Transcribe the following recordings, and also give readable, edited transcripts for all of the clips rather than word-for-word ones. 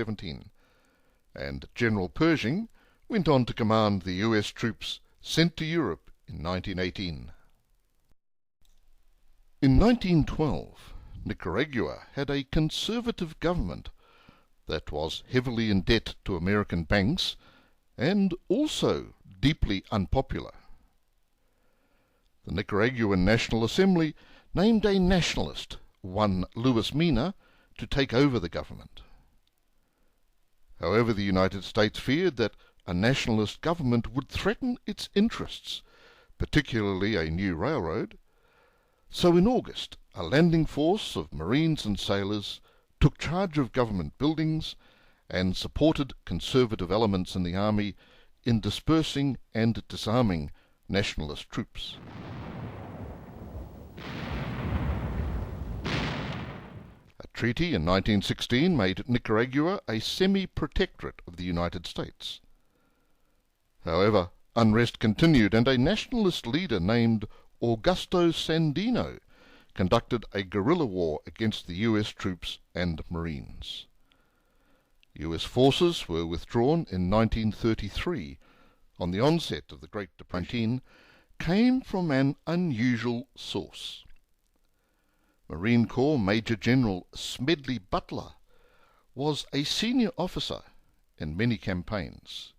1917, and General Pershing went on to command the US troops sent to Europe in 1918. In 1912, Nicaragua had a conservative government that was heavily in debt to American banks and also deeply unpopular. The Nicaraguan National Assembly named a nationalist, one Luis Mina, to take over the government. However, the United States feared that a nationalist government would threaten its interests, particularly a new railroad, so in August a landing force of Marines and sailors took charge of government buildings and supported conservative elements in the army in dispersing and disarming nationalist troops. A treaty in 1916 made Nicaragua a semi-protectorate of the United States. However, unrest continued, and a nationalist leader named Augusto Sandino conducted a guerrilla war against the US troops and Marines. US forces were withdrawn in 1933 on the onset of the Great Depression, came from an unusual source. Marine Corps Major General Smedley Butler was a senior officer in many campaigns.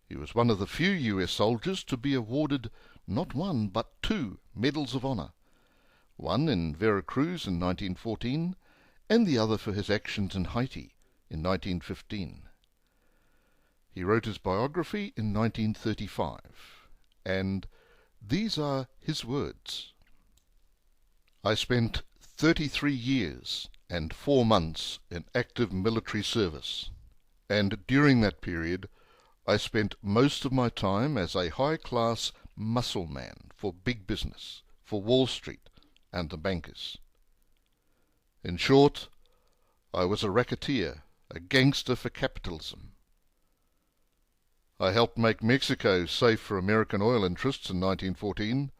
He was one of the few US soldiers to be awarded not one but 2 Medals of Honor, one in Veracruz in 1914 and the other for his actions in Haiti in 1915. He wrote his biography in 1935, and these are his words. I spent 33 years and 4 months in active military service, and during that period I spent most of my time as a high-class muscle man for big business, for Wall Street and the bankers. In short, I was a racketeer, a gangster for capitalism. I helped make Mexico safe for American oil interests in 1914.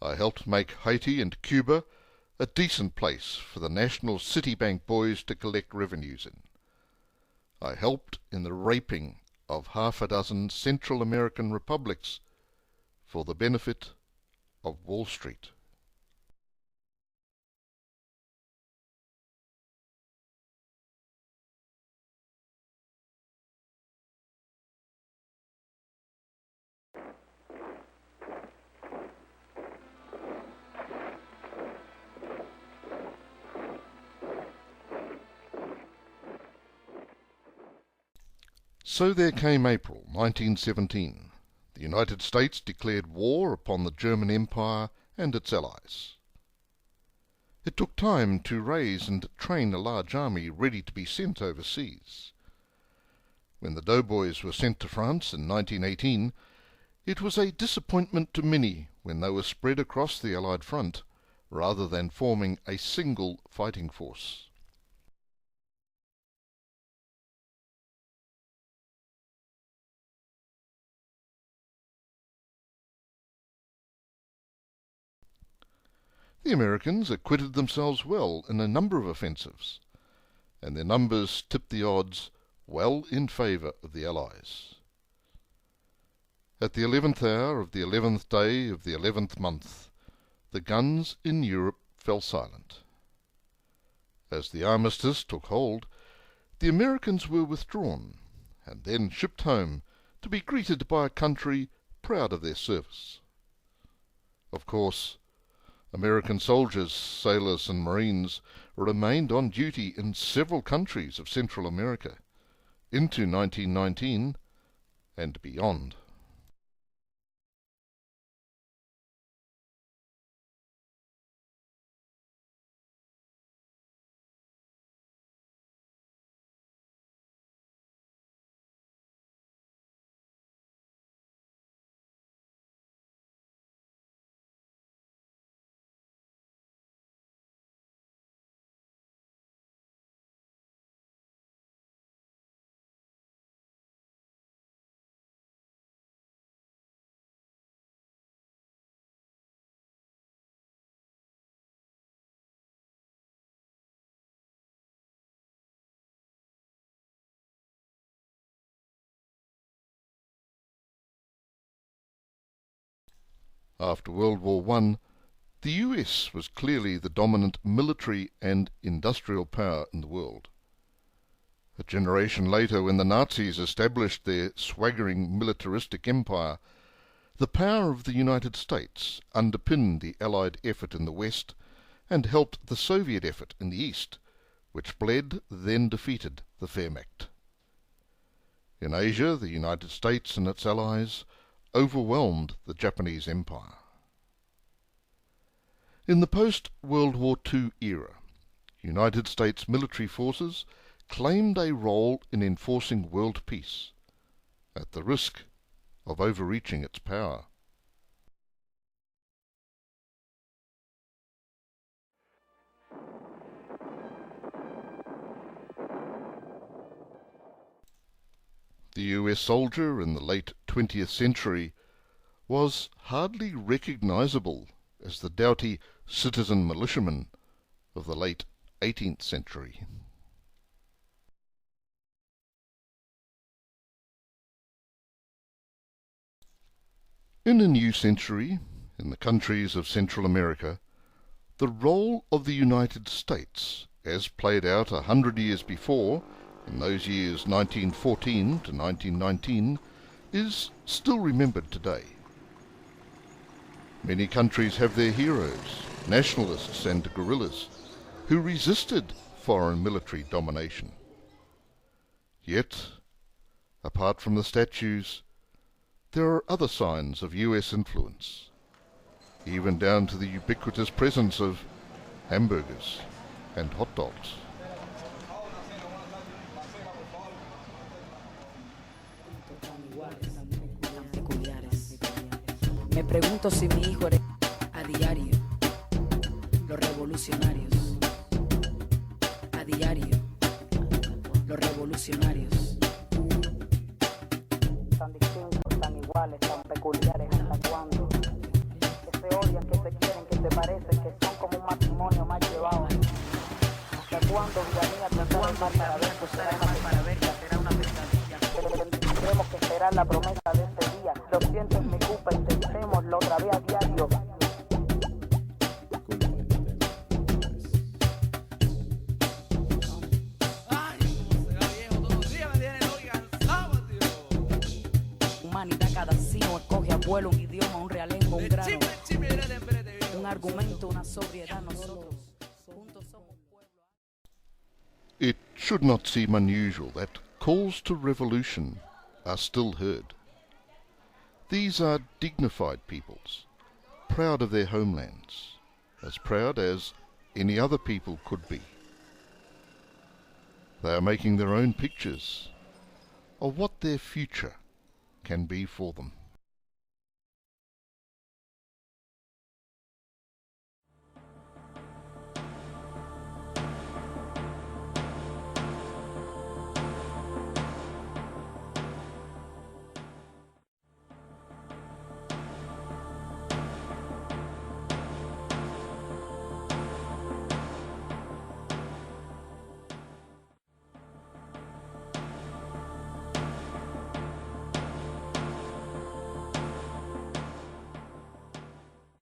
I helped make Haiti and Cuba a decent place for the national Citibank boys to collect revenues in. I helped in the raping of half a dozen Central American republics for the benefit of Wall Street. So there came April 1917. The United States declared war upon the German Empire and its allies. It took time to raise and train a large army ready to be sent overseas. When the doughboys were sent to France in 1918, it was a disappointment to many when they were spread across the Allied front rather than forming a single fighting force. The Americans acquitted themselves well in a number of offensives, and their numbers tipped the odds well in favour of the Allies. At the 11th hour of the 11th day of the 11th month, the guns in Europe fell silent. As the armistice took hold, the Americans were withdrawn, and then shipped home to be greeted by a country proud of their service. Of course, American soldiers, sailors and Marines remained on duty in several countries of Central America into 1919 and beyond. After World War I, the US was clearly the dominant military and industrial power in the world. A generation later, when the Nazis established their swaggering militaristic empire, the power of the United States underpinned the Allied effort in the West and helped the Soviet effort in the East, which bled, then defeated the Wehrmacht. In Asia, the United States and its allies overwhelmed the Japanese Empire. In the post-World War II era, United States military forces claimed a role in enforcing world peace, at the risk of overreaching its power. The US soldier in the late 20th century was hardly recognizable as the doughty citizen militiaman of the late 18th century. In a new century, in the countries of Central America, the role of the United States, as played out 100 years before, in those years 1914 to 1919, is still remembered today. Many countries have their heroes, nationalists and guerrillas, who resisted foreign military domination. Yet, apart from the statues, there are other signs of US influence, even down to the ubiquitous presence of hamburgers and hot dogs. Me pregunto si mi hijo era a diario, los revolucionarios, a diario, los revolucionarios. Tan distintos, tan iguales, tan peculiares, ¿hasta cuándo? Que se odian, que se quieren, que se parecen, que son como un matrimonio mal llevado. ¿Hasta cuándo Villanía tratar el mal para ver que será una pesadilla? Tendremos que esperar la promesa de ese día. Lo siento, es mi culpa, intentémoslo otra vez a diario. Humanidad, cada sino escoge a vuelo un idioma, un realengo, un grano, un argumento, una sobriedad. Nosotros juntos somos pueblo. It should not seem unusual that calls to revolution are still heard. These are dignified peoples, proud of their homelands, as proud as any other people could be. They are making their own pictures of what their future can be for them.